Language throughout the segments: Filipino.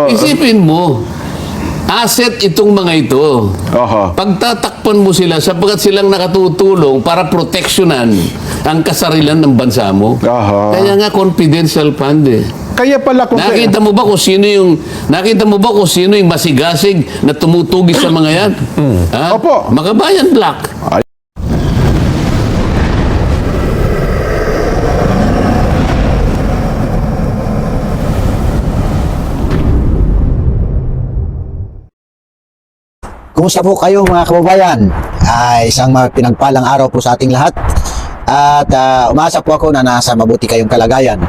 Isipin mo, asset itong mga ito. Oho. Pagtatakpan mo sila sapagkat silang nakatutulong para proteksyonan ang kasarilan ng bansa mo. Oho. Kaya nga confidential fund eh. Kaya pala kung Nakita mo ba kung sino yung masigasig na tumutugis sa mga yan? Ha? Opo. Makabayan Black. Kumusta po kayo mga kababayan? Isang pinagpalang araw po sa ating lahat. At umaasa po ako na nasa mabuti kayong kalagayan.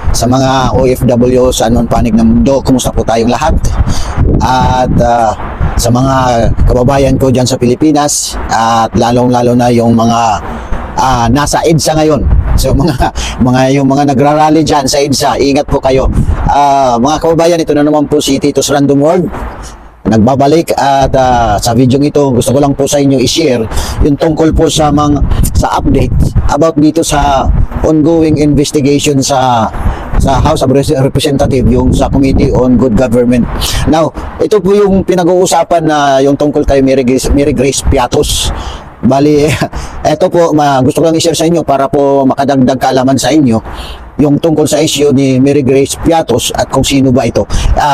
Sa mga OFW sa anong panig ng mundo, kumusta po tayong lahat? At sa mga kababayan ko dyan sa Pilipinas, at lalong-lalo na yung mga nasa EDSA ngayon. So yung mga nagrarally dyan sa EDSA, ingat po kayo. Mga kababayan, ito na naman po si Tito's Random World. Nagbabalik at sa video ito gusto ko lang po sa inyo i-share yung tungkol po sa update about dito sa ongoing investigation sa House of Representatives, yung sa Committee on Good Government. Now, ito po yung pinag-uusapan na yung tungkol kay Mary Grace Piatos. Bali, ito po gusto ko lang i-share sa inyo para po makadagdag kaalaman sa inyo yung tungkol sa issue ni Mary Grace Piatos at kung sino ba ito.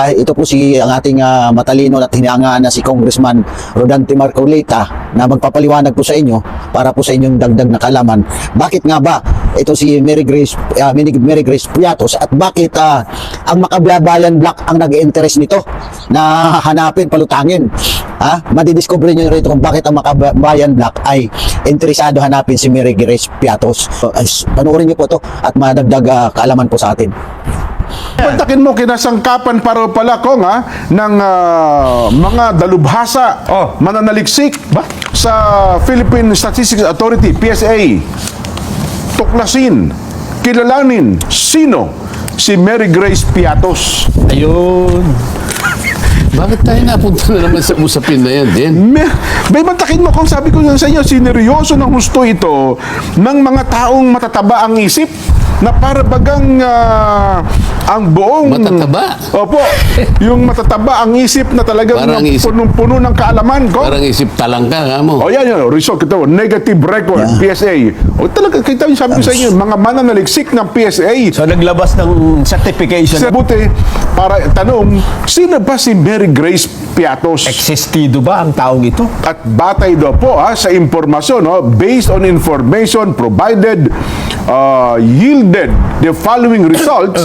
Ito po ang ating matalino at hinahangaan na si Congressman Rodante Marcolita na magpapaliwanag po sa inyo para po sa inyong dagdag na kaalaman. Bakit nga ba ito si Mary Grace Piatos at bakit ang Makabayan Black ang nag-interest nito na hanapin, palutangin? Madidiscover nyo rito kung bakit ang Makabayan Black ay interesado hanapin si Mary Grace Piatos. Panoorin nyo po ito at madagdag kaalaman po sa atin. Pantakin mo kinasangkapan pala kong ng mga dalubhasa mananaliksik sa Philippine Statistics Authority, PSA. Tuklasin, kilalanin sino si Mary Grace Piatos. Ayun. Bakit tayo napunta na naman sa usapin na yan din? May mantakin mo kung sabi ko sa inyo, sineryoso ng husto ito ng mga taong matataba ang isip na para bagang ang buong... Matataba? Opo. Yung matataba ang isip na talagang punong-puno ng kaalaman ko. Parang isip talangka ka mo. O yan, result ito, negative record, PSA. O talaga, kita yung sabi ko sa inyo, mga mananaliksik ng PSA. So naglabas ng certification. Sa buti, para tanong, sino ba si Mary Grace Piatos? Existido ba ang taong ito? At batay daw po sa impormasyon, based on information provided, yielded the following results.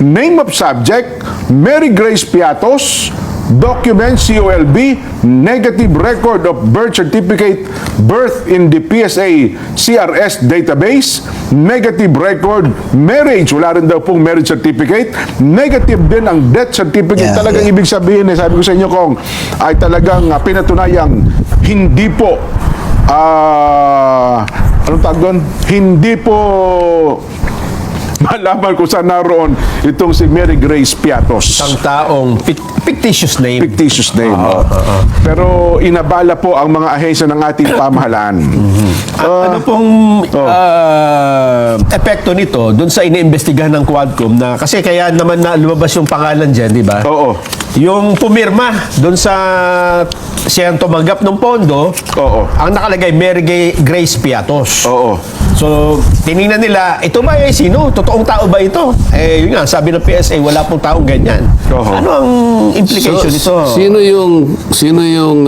Name of subject, Mary Grace Piatos. Document, COLB, negative record of birth certificate, birth in the PSA CRS database, negative record, marriage, wala rin daw pong marriage certificate, negative din ang death certificate. Talagang ibig sabihin, sabi ko sa inyo kung ay talagang pinatunayang hindi po anong tawag doon? Hindi po malaman kung saan naroon itong si Mary Grace Piatos. Ang taong fictitious name. Fictitious name. Pero inabala po ang mga ahensya ng ating pamahalaan. Ano pong epekto nito doon sa iniimbestigahan ng Quadcom na kasi kaya naman na lumabas yung pangalan dyan, di ba? Oo. Yung pumirma doon sa siyang tumanggap ng pondo, ang nakalagay Mary Grace Piatos. Oo. So, tinignan nila, ito ba sino? Totoong tao ba ito? Yun nga, sabi ng PSA, wala pong taong ganyan. Ano ang implication nito? Sino yung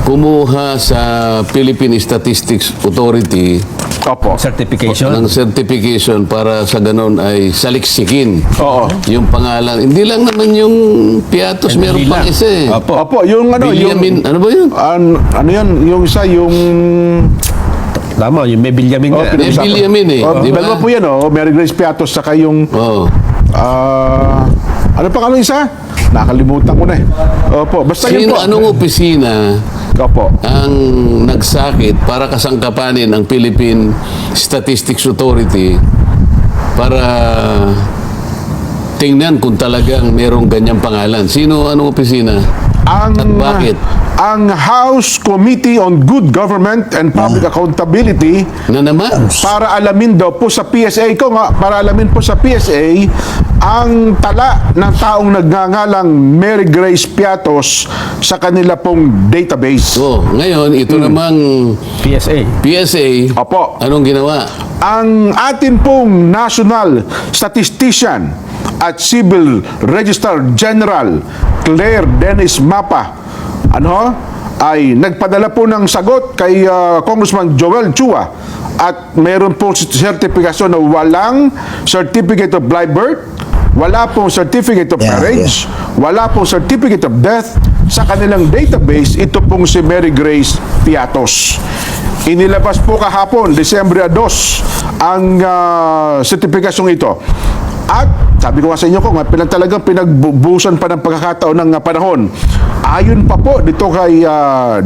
kumuha sa Philippine Statistics Authority Certification? ng certification para sa ganun ay saliksikin yung pangalan. Hindi lang naman yung Piatos, meron pang isa eh. Opo, yung Villamin, ano ba yun? Ano yan? Yung isa, yung... Tama, yung may Villamin nga. May Villamin eh. Di ba? Dalawa po yan, Mary Grace Piatos, saka yung... ano pa ano isa? Nakalimutan ko na eh. Opo, basta yun po. Anong opisina Opo. ang nagsakit para kasangkapanin ang Philippine Statistics Authority para tingnan kung talagang merong ganyang pangalan? Anong opisina? Ang, At bakit? Ang House Committee on Good Government and Public Accountability Na naman? para alamin daw po sa PSA ko nga, para alamin po sa PSA ang tala ng taong nagngangalang Mary Grace Piatos sa kanila pong database. So, ngayon, ito namang PSA. PSA, Opo. anong ginawa? Ang atin pong National Statistician at Civil Registrar General Claire Dennis Mapa ay nagpadala po ng sagot kay Congressman Joel Chua at meron po sertifikasyon na walang certificate of live birth, wala pong certificate of marriage, wala pong certificate of death sa kanilang database. Ito pong si Mary Grace Piatos. Inilabas po kahapon, Disyembre 2, ang sertifikasyong ito. At sabi ko nga sa inyo ko, talagang pinagbubusan pa ng pagkakataon ng panahon. Ayon pa po dito kay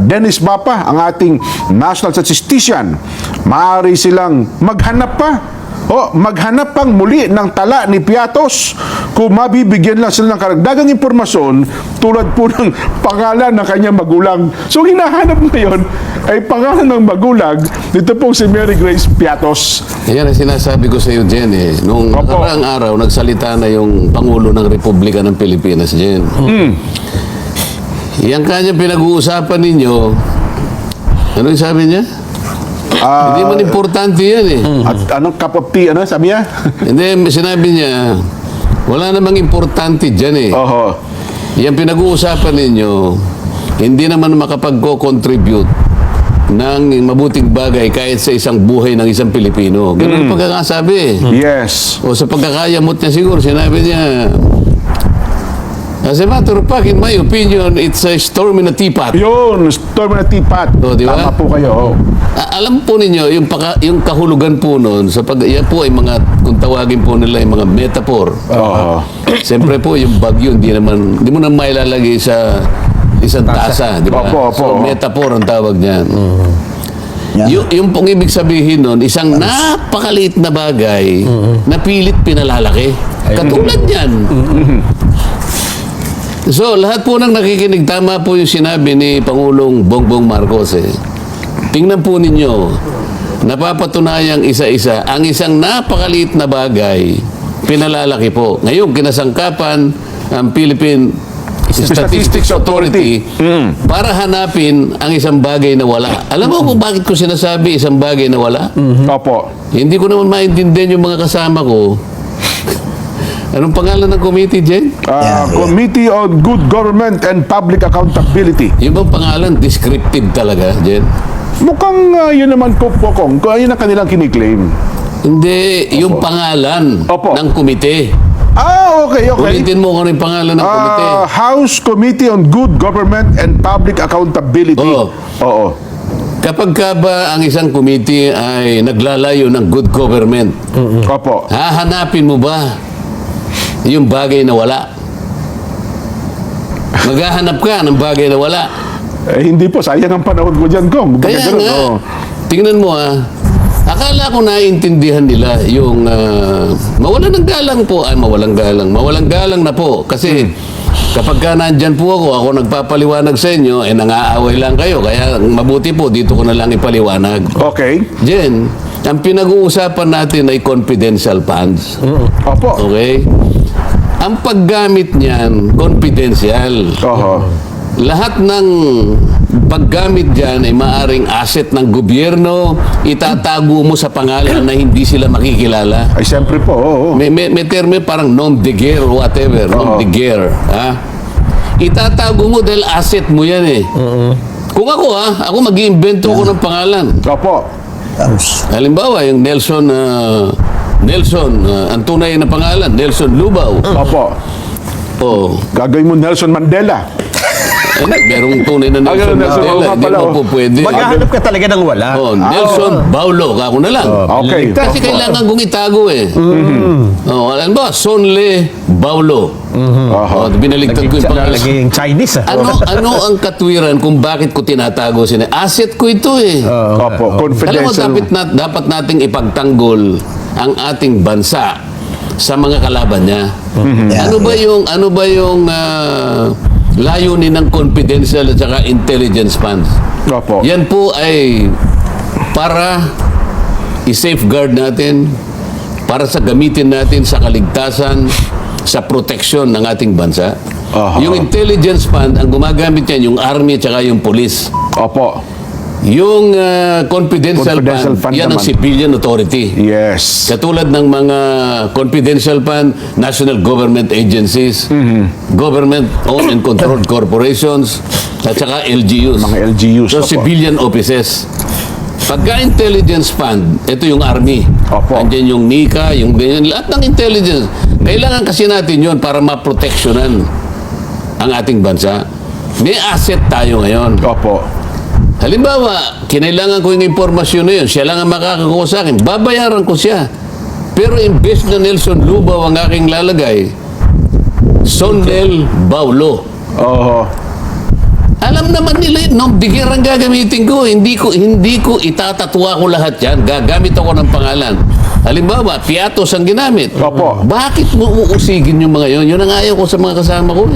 Dennis Mapa, ang ating National Statistician, maaari silang maghanap pa maghanap pang muli ng tala ni Piatos kung mabibigyan lang sila ng karagdagang impormasyon tulad po ng pangalan ng kanyang magulang. So hinahanap ngayon ay pangalan ng magulang dito po si Mary Grace Piatos. Ayan ang sinasabi ko sa iyo, Jen. Nung nakaraang araw, nagsalita na yung Pangulo ng Republika ng Pilipinas, Jen. Yang kanya pinag-uusapan ninyo, ano yung sabi niya? Hindi man importante yan At anong cup of tea, sabi niya? Hindi, sinabi niya, wala namang importante dyan Oho. Yan pinag-uusapan ninyo, hindi naman makapag-contribute ng mabuting bagay kahit sa isang buhay ng isang Pilipino. Ganun ang pagkakasabi. Yes. O sa pagkakayamot niya siguro, sinabi niya, as a matter of fact, in my opinion, it's a storm in a teapot. Yun, storm na teapot. Di ba? Tama po kayo. Alam po ninyo, yung kahulugan po noon, yan po ay mga, kung tawagin po nila, yung mga metaphor. Siyempre po, yung bagyo, hindi mo na mailalagay sa isang tasa, di ba? Opo. So, metaphor ang tawag niyan. Yung pong ibig sabihin nun, isang napakaliit na bagay na pilit pinalalaki. Katulad yan. So, lahat po ng nakikinig, tama po yung sinabi ni Pangulong Bongbong Marcos. Tingnan po ninyo, napapatunayang isa-isa, ang isang napakaliit na bagay, pinalalaki po. Ngayon, kinasangkapan ang Philippine Statistics Authority para hanapin ang isang bagay na wala. Alam mo kung bakit ko sinasabi isang bagay na wala? Opo. Hindi ko naman maintindihan yung mga kasama ko. Anong pangalan ng committee, Jen? Committee on Good Government and Public Accountability. Yung bang pangalan, descriptive talaga, Jen? Mukhang yun naman po, kung yun ang kanilang kiniklaim. Hindi, yung pangalan Opo. ng komite. Okay. Ulitin mo kung ano yung pangalan ng komite. House Committee on Good Government and Public Accountability. Oo. Kapag ka ba ang isang komite ay naglalayo ng good government, Opo. hahanapin mo ba yung bagay na wala? Maghahanap ka ng bagay na wala. Hindi po, sayang ang panahon ko dyan, Kong. Kaya nga, tingnan mo akala ko naiintindihan nila yung mawalan ng galang po, mawalang galang na po. Kasi kapag ka nandyan po ako nagpapaliwanag sa inyo, nangaaway lang kayo. Kaya mabuti po, dito ko na lang ipaliwanag. Okay. Jen, ang pinag-uusapan natin ay confidential funds. Opo. Okay? Ang paggamit niyan, confidential. Oho. Lahat ng paggamit dyan ay maaring asset ng gobyerno, itatago mo sa pangalan na hindi sila makikilala. Ay, siyempre po, oo. May termo parang nom de guerre or whatever, nom de guerre. Itatago mo dahil asset mo yan Kung ako mag-iimbento ko ng pangalan. Opo. Halimbawa, yung Nelson, ang tunay na pangalan, Nelson Lubao. Opo. Gagawin mo Nelson Mandela. Merong tunay na Nelson Mandela. Hindi mo po pwede. Maghahanap ka talaga ng wala. Nelson Baulo, ako na lang. Okay. Kasi kailangan kong itago alam ba, Sonle Baulo. Binaligtad ko yung pangalan. Naging Chinese Ano ang katwiran kung bakit ko tinatago sila? Asset ko ito Opo, Alam mo, confidential. dapat nating ipagtanggol ang ating bansa sa mga kalaban niya. Ano ba yung layunin ng confidential at saka intelligence funds. Opo. Yan po ay para i-safeguard natin, para sa gamitin natin sa kaligtasan, sa proteksyon ng ating bansa. Aha. Yung intelligence fund, ang gumagamit yan, yung army at saka yung police. Opo. Yung confidential Confidential fund, fund yan ang naman. civilian authority. Yes. Katulad ng mga confidential fund, national government agencies, government-owned and controlled corporations, at saka LGUs. Mga LGUs, So, opo. civilian offices. Pagka intelligence fund, ito yung army. Opo. Andyan yung NICA, yung ganyan, lahat ng intelligence. Kailangan kasi natin yun para maproteksyonan ang ating bansa. May asset tayo ngayon. Opo. Halimbawa, kinailangan ko yung impormasyon na yun, siya lang ang makakakuha sa akin, babayaran ko siya. Pero imbes na Nelson Lubaw ang aking lalagay, Sonel Baulo. Oo. Alam naman nila, no, bigyan ang gagamitin ko. Hindi ko itatatwa ko lahat yan. Gagamit ako ng pangalan. Halimbawa, Piatos ang ginamit. Opo. Bakit mo uusigin yung mga yun? Yun ang ayaw ko sa mga kasama ko.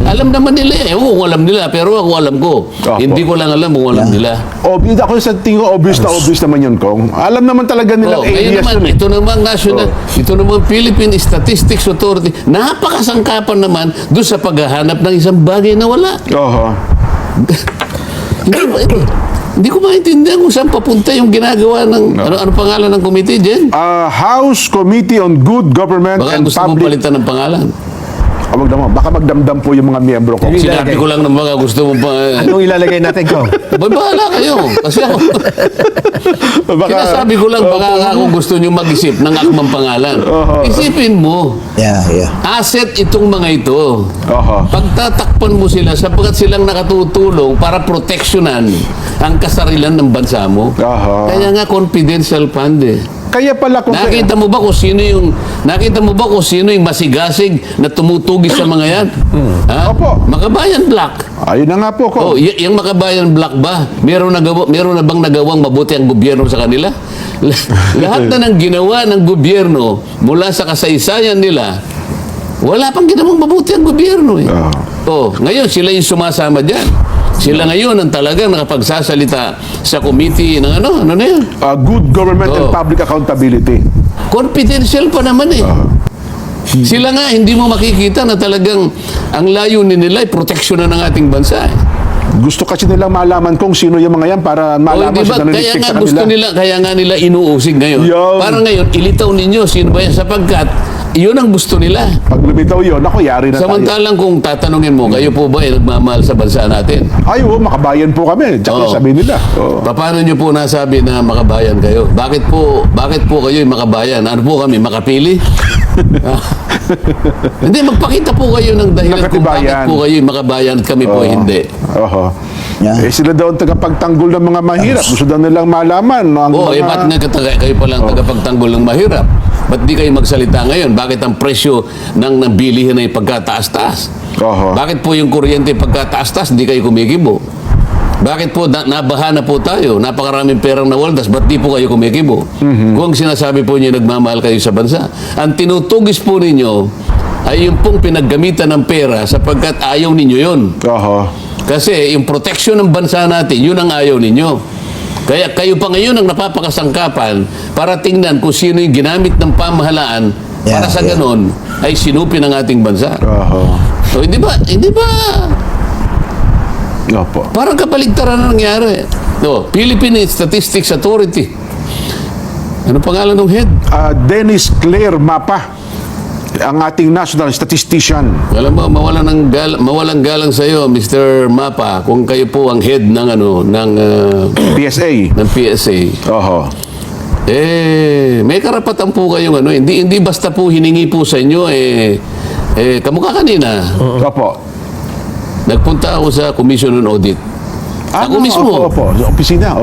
Alam naman nila eh. Ewan ko kung alam nila, pero ako alam ko. Opo. Hindi ko lang alam kung alam nila. Obvious ako sa tingin ko, obvious naman yun, Kong. Alam naman talaga nilang Ngayon alias naman, yun. ito naman national, ito naman Philippine Statistics Authority, napakasangkapan naman doon sa paghahanap ng isang bagay na wala. Oho. Hindi ko maintindihan kung saan papunta yung ginagawa ng, ano pangalan ng committee, Jen? House Committee on Good Government Baka and gusto mong Public... palitan ng pangalan. Baka magdamdam po yung mga miyembro ko. Sinabi ko lang na baka gusto mong Anong ilalagay natin ko? bahala kayo. Kasi ako, sinasabi ko lang baka ako gusto nyo mag-isip ng akmang pangalan. Isipin mo, Yeah. asset itong mga ito. Oho. Pagtatakpan mo sila sapagkat silang nakatutulong para proteksyonan ang kasarilan ng bansa mo. Aha. Kaya nga confidential fund eh. Kaya pala kung... Nakita mo ba kung sino yung masigasig na tumutugis sa mga yan? Ha? Opo. Makabayan Black. Ayun na nga po, Kong. Yung Makabayan Black ba? Meron na bang nagawang mabuti ang gobyerno sa kanila? Lahat na ng ginawa ng gobyerno mula sa kasaysayan nila, wala pang ginawang mabuti ang gobyerno eh. Ngayon sila yung sumasama dyan. Sila ngayon ang talagang nakapagsasalita sa committee ng ano na yun? Good Government and Public Accountability. Confidential pa naman eh. Sila nga, hindi mo makikita na talagang ang layunin nila ay proteksyonan ng ating bansa eh. Gusto kasi nilang malaman kung sino yung mga yan para malaman Di ba? sino Kaya nanitik nga sa gusto kanila. nila, kaya nga nila inuusig ngayon. Yun. Para ngayon, ilitaw ninyo sino ba yan sapagkat iyon ang gusto nila. Pag lumitaw yun, ako, yari na tayo. Samantalang kung tatanungin mo, kayo po ba ay nagmamahal sa bansa natin? Ay, makabayan po kami. Tsaka Oo. sabi nila. Paano nyo po nasabi na makabayan kayo? Bakit po kayo yung makabayan? Ano po kami, makapili? Hindi, magpakita po kayo ng dahilan kung bakit Nakatibayan. po kayo yung makabayan at kami po hindi. Oho. Yeah. Sila daw ang tagapagtanggol ng mga mahirap. Gusto daw nilang malaman. No, ang Ba't kayo palang tagapagtanggol ng mahirap? Ba't di kayo magsalita ngayon? Bakit ang presyo ng bilihin ay pagkataas-taas? Oho. Bakit po yung kuryente pagkataas-taas, di kayo kumikibo? Bakit po nabaha na po tayo? Napakaraming perang nawaldas, ba't di po kayo kumikibo? Kung sinasabi po niyo nagmamahal kayo sa bansa. Ang tinutugis po ninyo ay yung pong pinaggamitan ng pera sapagkat ayaw ninyo yun. Oho. Kasi yung proteksyon ng bansa natin, yun ang ayaw ninyo. Kaya kayo pa ngayon ang napapakasangkapan para tingnan kung sino yung ginamit ng pamahalaan para sa ganon ay sinupin ang ating bansa. Oho. So, hindi ba? Opo. Parang kapaligtaran na nangyari. Philippine Statistics Authority. Ano pangalan ng head? Dennis Claire Mapa, ang ating national statistician. Alam mo, mawalang galang sa iyo, Mr. Mapa, kung kayo po ang head ng PSA. ng PSA. Oho. May karapatan po kayong hindi basta po hiningi po sa inyo kamukha kanina. Opo. Nagpunta ako sa Commission on Audit. Ako mismo. Opo. Sa opisina.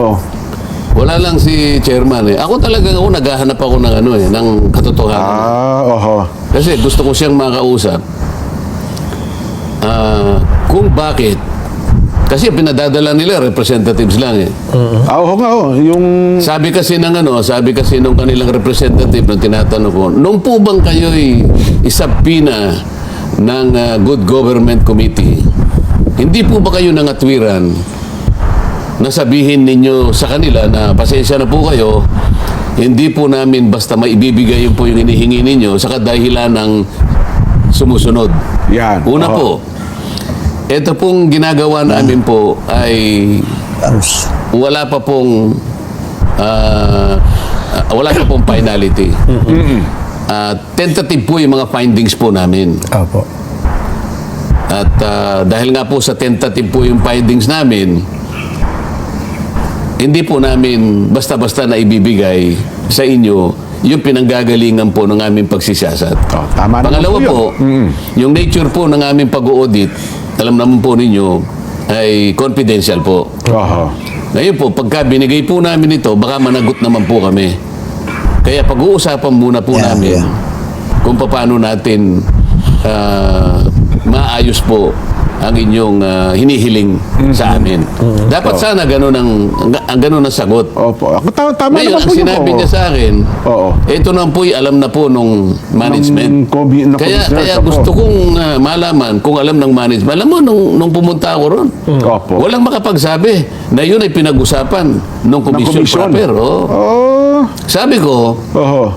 Wala lang si chairman eh. Ako talagang naghahanap ako ng katotohanan. Oho. Kasi gusto ko siyang makausap. Kung bakit. Kasi pinadadala nila representatives lang eh. Oo nga, yung... Sabi kasi nung kanilang representative nung tinatanong ko, nung po bang kayo'y isabina ng Good Government Committee, hindi po ba kayo nangatwiran na sabihin ninyo sa kanila na pasensya na po kayo, hindi po namin basta maibibigay yun po yung hinihingi ninyo sa kadahilan ng sumusunod. Yan. Una Oo. po, ito pong ginagawa namin po ay wala pa pong finality. Tentative po yung mga findings po namin. Opo. At dahil nga po sa tentative po yung findings namin, hindi po namin basta-basta na ibibigay sa inyo yung pinanggagalingan po ng aming pagsisiyasat. Oh, tama naman Pangalawa po yun. po, yung nature po ng aming pag-audit, alam naman po ninyo, ay confidential po. Oho. Ngayon po, pagka binigay po namin ito, baka managot naman po kami. Kaya pag-uusapan muna po namin kung paano natin maayos po ang inyong hinihiling sa amin. Dapat sana ganun ang sagot. Opo. Tama Ngayon, naman ang po yun. sinabi Oo. niya sa akin, Oo. ito naman po'y alam na po nung management. ng Kaya commissioner, opo. gusto kong malaman kung alam ng management. Alam mo, nung pumunta ako ron, Opo. walang makapagsabi na yun ay pinag-usapan nung commission commission. proper. Oh. Oh. Sabi ko, Oho.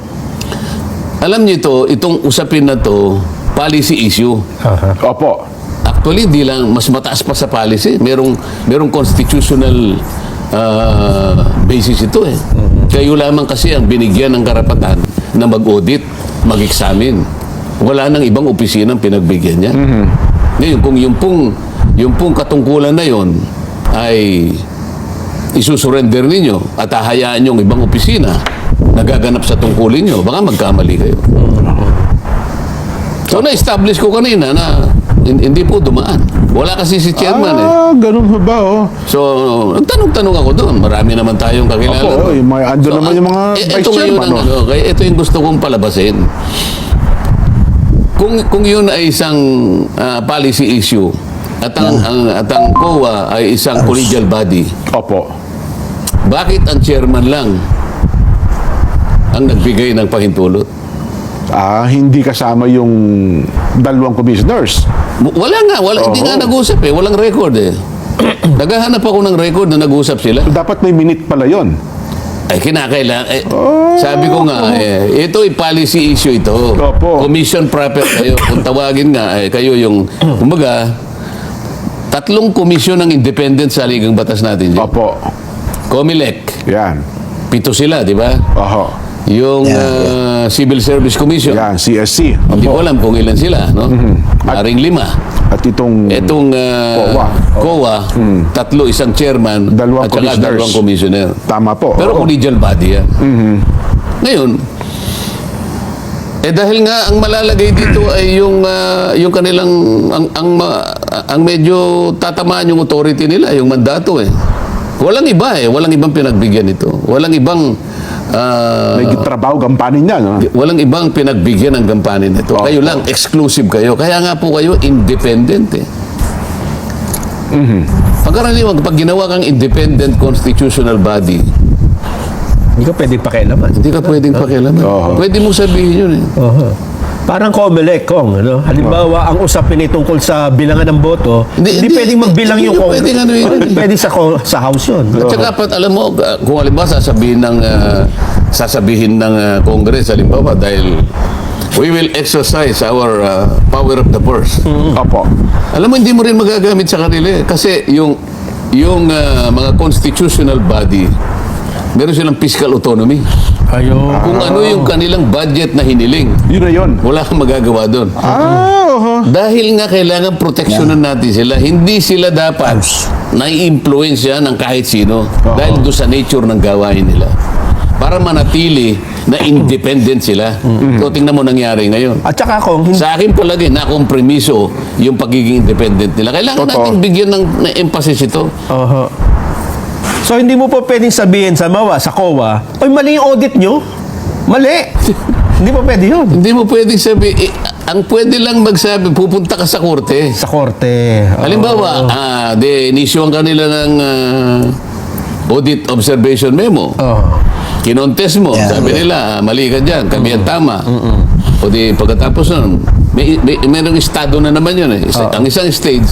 alam niyo ito, itong usapin na to, policy issue. Opo. Actually, di lang, mas mataas pa sa policy. Merong constitutional basis ito eh. Kayo lamang kasi ang binigyan ng karapatan na mag-audit, mag-examine. Wala nang ibang opisinang pinagbigyan niya. Ngayon, kung yung pong katungkulan na yon ay isusurrender ninyo at hahayaan yung ibang opisina na gaganap sa tungkulin nyo, baka magkamali kayo. So, na-establish ko kanina na hindi po dumaan. Wala kasi si chairman eh. Ganun ba, oh? So, tanong-tanong ako doon. Marami naman tayong kakilala. Opo, doon. yung mga- andun naman yung mga ito vice ngayon chairman, ang, no? kaya ito yung gusto kong palabasin. Kung yun ay isang policy issue at ang COA ay isang collegial body, Opo. bakit ang chairman lang ang nagbigay ng pahintulot? Hindi kasama yung dalawang commissioners. Wala nga, hindi nga nag-usap eh. Walang record eh. Naghahanap ako ng record na nag-usap sila. Dapat may minute pala yon. Ay, kinakailangan. Sabi ko nga, ito ay policy issue ito. Opo. Commission proper kayo. Kung tawagin nga, kayo yung, kumbaga, 3 komisyon ng independent sa ligang batas natin. Dyan. Opo. COMELEC, Yan. 7 sila, di ba? Oho. Yung Civil Service Commission, Yan, CSC. hindi ko alam kung ilan sila, no? Maring 5. At itong Itong COA. COA, 3, isang chairman, Dalawang at saka commissioners. 2 commissioner. Tama po. Pero Oo. collegial body yan. Ngayon, dahil nga ang malalagay dito ay yung kanilang ang medyo tatamaan yung authority nila, yung mandato eh. Walang iba eh, walang ibang pinagbigyan ito. Walang ibang May trabaho, gampanin niya, no? walang ibang pinagbigyan ng gampanin nito. Kayo lang, exclusive kayo. Kaya nga po kayo independent eh. Pagkaraniwan, pag ginawa kang independent constitutional body, Hindi ka pwedeng pakialaman. hindi ka pwedeng pakialaman. Pwede mo sabihin yun eh. Parang COMELEC, Kong, ano? Halimbawa, ang usapin ay tungkol sa bilangan ng boto, hindi pwedeng magbilang hindi yung Kong. pwedeng ano yun. Pwede sa House yun. At saka alam mo, kung halimbawa sasabihin ng Congress, halimbawa, dahil we will exercise our power of the purse. Opo. Alam mo, hindi mo rin magagamit sa kanila eh. Kasi yung mga constitutional body, meron silang fiscal autonomy. Kung ano yung kanilang budget na hiniling, Yun na yun. wala kang magagawa doon. Oho. Dahil nga kailangan proteksyonan natin sila, hindi sila dapat nai-influensya ng kahit sino dahil doon sa nature ng gawain nila. Para manatili na independent sila. So, tingnan mo nangyari ngayon. At saka, Kong, Sa akin palagi, nakompromiso yung pagiging independent nila. Kailangan Totoo. natin bigyan ng emphasis ito. So, hindi mo po pwedeng sabihin sa MAWA, sa COA, oy, mali yung audit nyo. Mali. Hindi po pwede yun. Hindi mo pwedeng ang pwede lang magsabi, pupunta ka sa korte. Sa korte. Halimbawa, inisyu ang kanila ng audit observation memo. Kinontes mo, sabi nila, mali ka dyan, kami ang tama. O di, pagkatapos nun, mayroong estado na naman yun eh. Ang isang stage,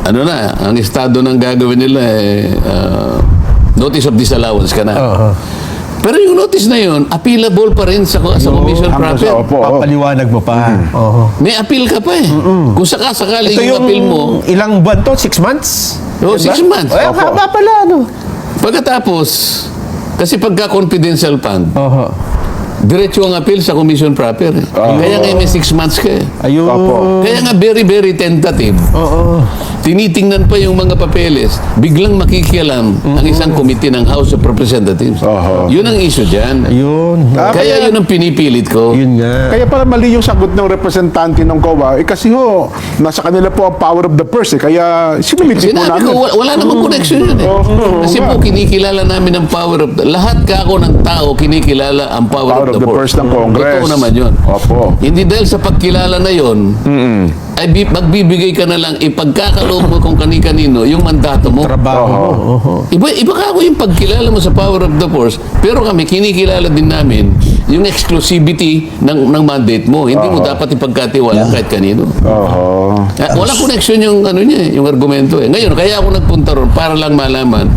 ano na, ang estado ng gagawin nila notice of disallowance ka na. Pero yung notice na yun, appealable pa rin sa commission hanggang proper. sa opo. Papaliwanag mo pa. May appeal ka pa eh. Kung sakasakali Ito yung yung appeal mo, ilang buwan to? 6 months? oh, 6 months. Eh, Opo. haba pala, ano? Pagkatapos, kasi pagka confidential fund, diretso ang appeal sa commission proper. Eh. Kaya nga may 6 months ka eh. Ayun. Opo. Kaya nga very, very tentative. Tinitingnan pa yung mga papeles, biglang makikialam ang isang committee ng House of Representatives. Yun ang issue dyan. Ayun. Kaya yun ang pinipilit ko. Yun nga. Kaya pala mali yung sagot ng representante ng COA. Kasi nasa kanila po ang power of the purse. Kaya sinumiti po Sinabi namin. ko, wala namang connection yun eh. Kasi po, kinikilala namin ang power of lahat ka ako ng tao, kinikilala ang power of the purse. ng Congress. Totoo naman yun. Opo. Hindi dahil sa pagkilala na yun, ay magbibigay ka na lang, ipagkakaloob mo kung kani-kanino yung mandato mo. Trabaho mo. Iba ka ako yung pagkilala mo sa power of the force, pero kami kinikilala din namin yung exclusivity ng mandate mo. Hindi mo dapat ipagkatiwala kahit kanino. Wala connection yung ano niya, yung argumento eh. Ngayon, kaya ako nagpunta ron para lang malaman.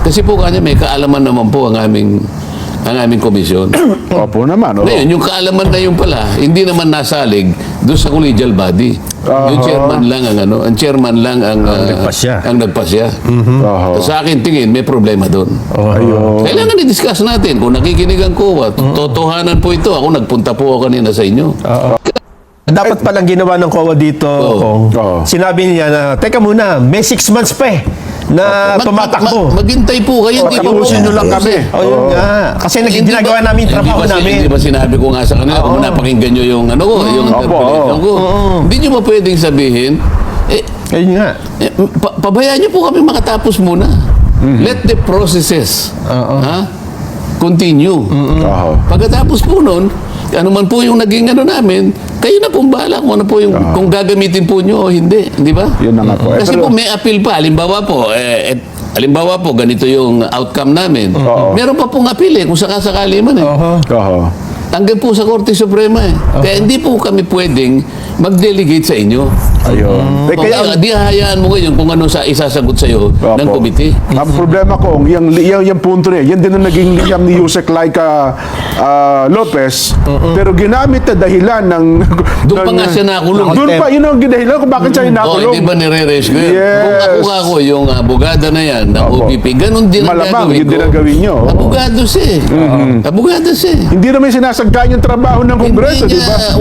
Kasi po kanya may kaalaman naman po ang aming komisyon. Opo naman. Ngayon, yung kaalaman na yun pala, hindi naman nasalig doon sa collegial body. Yung chairman lang ang chairman lang ang nagpasya. ang nagpasya. Sa akin tingin, may problema doon. Kailangan i-discuss natin kung nakikinig ang COA. Totohanan po ito. Ako nagpunta po ako kanina sa inyo. Dapat palang ginawa ng COA dito, Kong. Sinabi niya na, teka muna, may 6 months pa eh na tumatakbo. Maghintay po kayo. Hindi po Tapusin nyo lang kami. Yun nga. Kasi ginagawa namin yung trabaho namin. Hindi ba sinabi ko nga sa kanila, kung napakinggan nyo yung ano ko, yung interpretation ko. Hindi nyo ba pwedeng sabihin, Ayun nga. pabayaan nyo po kami makatapos muna. Let the processes continue. Pagkatapos po nun, ano man po yung naging ano namin, kayo na pong bahala kung ano po yung, kung gagamitin po nyo o hindi. Di ba? Yun na nga po. Kasi po may appeal pa. Halimbawa po, ganito yung outcome namin. Meron pa pong appeal kung sakasakali man eh. Hanggang po sa Korte Suprema eh. Kaya hindi po kami pwedeng mag-delegate sa inyo. Ayun. Kaya di hayaan mo ngayon kung ano sa isasagot sa iyo ng committee. Ang problema ko, yung punto niya, yan din ang naging liyam ni Yusek Laika Lopez, pero ginamit na dahilan ng... Doon pa nga siya nakulong. Doon pa, yun ang dahilan kung bakit siya nakulong. Hindi ba nire-rescue yun? Yes. Kung ako yung abogada na yan, ng OPP, ganun din ang Malamang, gagawin yun din ko. ang gawin nyo. Abogado siya eh. Abogado siya eh. Hindi naman sinasagkaan yung trabaho ng Kongreso, Hindi di ba? niya,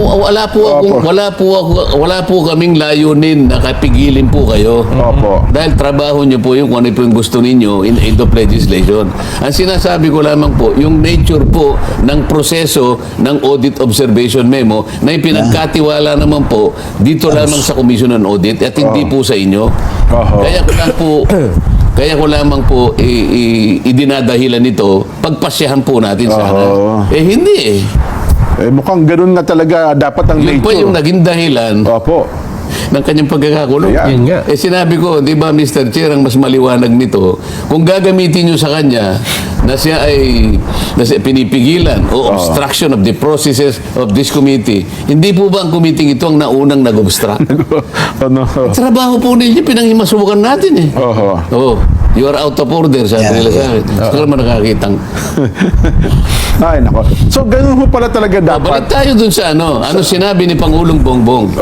wala po kaming layunin na kapigilin po kayo. Opo. Dahil trabaho niyo po yung kung ano po yung gusto ninyo in aid of legislation. Ang sinasabi ko lamang po, yung nature po ng proseso ng audit observation memo na ipinagkatiwala naman po dito lamang sa Commission on Audit at hindi po sa inyo. Kaya ko lamang po idinadahilan nito, pagpasyahan po natin sana. Hindi eh. Mukhang ganun nga talaga dapat ang Yun nature. po yung naging dahilan Opo. ng kanyang pagkakakulong. Ayan. Yun nga. Sinabi ko, di ba Mr. Chair, ang mas maliwanag nito, kung gagamitin nyo sa kanya na siya ay pinipigilan o obstruction of the processes of this committee, hindi po ba ang committee ito ang naunang nag-obstruct? Ano? Trabaho po ninyo, pinanghimasukan natin eh. You are out of order, sabi nila sa akin. Saka naman nakakitang. Ay, nako. So, ganun ho pala talaga dapat. Balik tayo dun sa ano sinabi ni Pangulong Bongbong.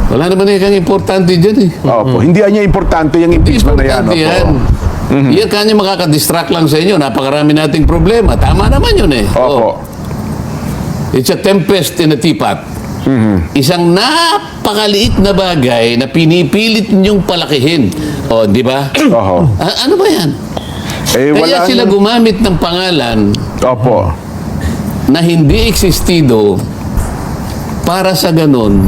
Wala naman kang importante dyan eh. Opo. Hindi niya importante yung impeachment na yan. Importante yan. Yan kanya makakadistract lang sa inyo. Napakarami nating problema. Tama naman yun eh. Opo. It's a tempest in a teapot. Isang napakaliit na bagay na pinipilit ninyong palakihin. Di ba? Ano ba yan? Kaya sila gumamit ng pangalan na hindi existido para sa ganun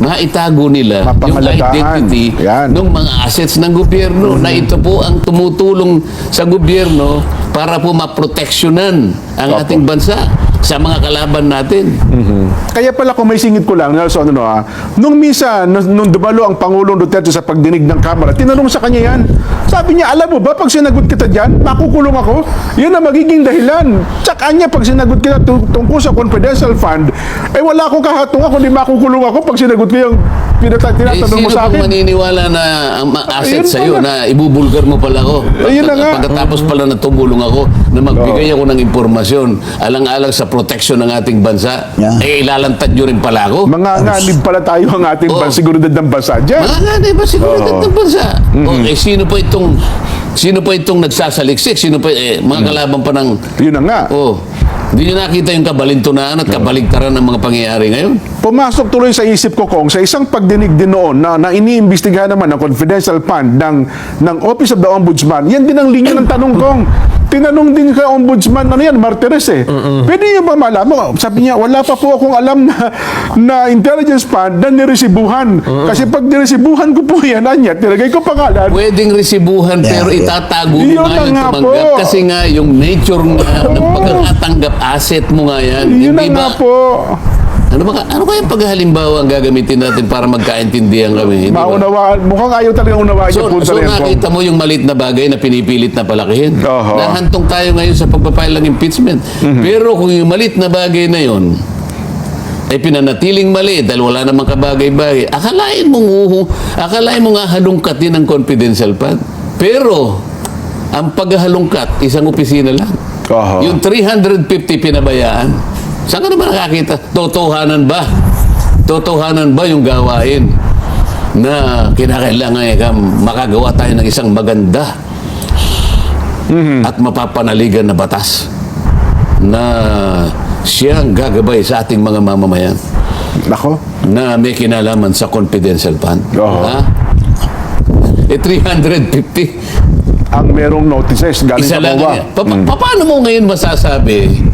maitago nila yung identity ng mga assets ng gobyerno na ito po ang tumutulong sa gobyerno para po maproteksyonan ang ating bansa sa mga kalaban natin. Kaya pala kung may singit ko lang, Nelson, nung misa, nung dumalo ang Pangulong Duterte sa pagdinig ng Kamara, tinanong sa kanya yan. Sabi niya, alam mo ba, pag sinagot kita dyan, makukulong ako? Yan ang magiging dahilan. Tsaka niya, pag sinagot kita tungkol sa confidential fund, wala akong kahatungan kundi makukulong ako pag sinagot ko yung tinatanong sino mo sa pang akin. maniniwala na ang asset Ayun sa'yo pala. na ibubulgar mo pala ako? Ayun na nga. Pagkatapos pala na tumulong ako na magbigay ako ng impormasyon alang-alang sa proteksyon ng ating bansa, Yeah. ilalantad nyo rin pala ako? Mga nganib pala tayo ang ating Oh. seguridad ng bansa dyan. Mga nga, di ba? Siguro Oo. ng bansa. Sino pa itong nagsasaliksik? Sino pa, mga kalaban pa ng... Yun na nga. Hindi nyo nakita yung kabalintunaan at kabaligtaran ng mga pangyayari ngayon? Pumasok tuloy sa isip ko, Kong, sa isang pagdinig din noon na iniimbestigahan naman ng confidential fund ng Office of the Ombudsman. Yan din ang linya ng tanong, Kong. Tinanong din kay Ombudsman, Martires eh. Pwede niyo ba malaman? Sabi niya, wala pa po akong alam na intelligence fund na niresibuhan. Kasi pag niresibuhan ko po yan, nilagay ko pangalan. Pwedeng resibuhan pero yeah. itatago mo Yun nga na yung nga tumanggap. po. Kasi nga yung nature nga ng pagkakatanggap, asset mo nga yan. Yun na Hindi nga ba? po. Ano kaya paghalimbawa ang gagamitin natin para magkaintindihan kami? Hindi ba? Maunawaan. Mukhang ayaw talaga unawaan So, yung punta so na yan, Kong. nakita mo yung malit na bagay na pinipilit na palakihin. Oho. Nahantong tayo ngayon sa pagpapile ng impeachment. Pero kung yung malit na bagay na yon ay pinanatiling mali dahil wala namang kabagay-bagay, akalain mo nga halungkatin ng confidential fund. Pero, ang paghalungkat, isang opisina lang. Oho. Yung 350 pinabayaan, saan ka naman nakakita? Totohanan ba? Totohanan ba yung gawain na kinakailangan makagawa tayo ng isang maganda at mapapanaligan na batas na siyang gagabay sa ating mga mamamayan Nako. na may kinalaman sa confidential fund? Oo. Ha? 350 Ang merong notices galing isa sa lang COA. yan. Paano mo ngayon masasabi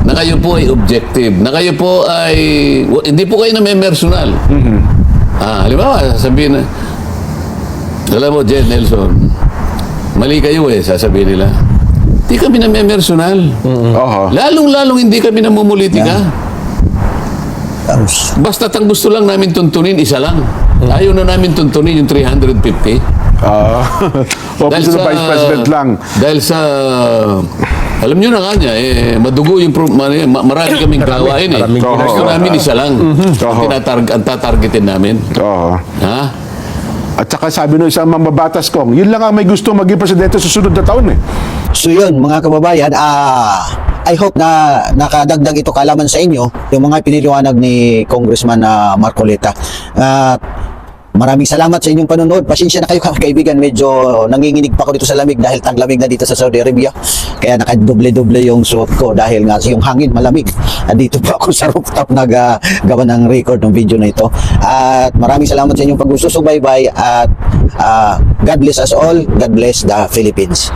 na kayo po ay objective, na kayo po ay hindi po kayo na may personal? Halimbawa, sasabihin na, alam mo, Jen Nelson, mali kayo sasabihin nila. Hindi kami na may personal. Oho. Lalong-lalong hindi kami namumulitika. Basta't ang gusto lang namin tuntunin, isa lang. Ayaw na namin tuntunin yung 350. Office of the Vice President lang. Dahil sa alam nyo na nga niya, madugo yung marami kaming gawain eh. maraming Gusto ginagawa. namin isa lang. Ang tatargetin namin. Oo. Ha? At saka sabi nung isang mambabatas, Kong, yun lang ang may gusto maging presidente sa susunod na taon eh. So yun, mga kababayan, I hope na nakadagdag ito kaalaman sa inyo, yung mga piniliwanag ni Congressman Marcoleta. Maraming salamat sa inyong panonood. Pasensya na kayo kaibigan, medyo nanginginig pa ako dito sa lamig dahil taglamig na dito sa Saudi Arabia. Kaya nakadoble-doble yung suot ko dahil nga yung hangin malamig. Dito pa ako sa rooftop naggawa ng record ng video na ito. At maraming salamat sa inyong pagsusubaybay at God bless us all. God bless the Philippines.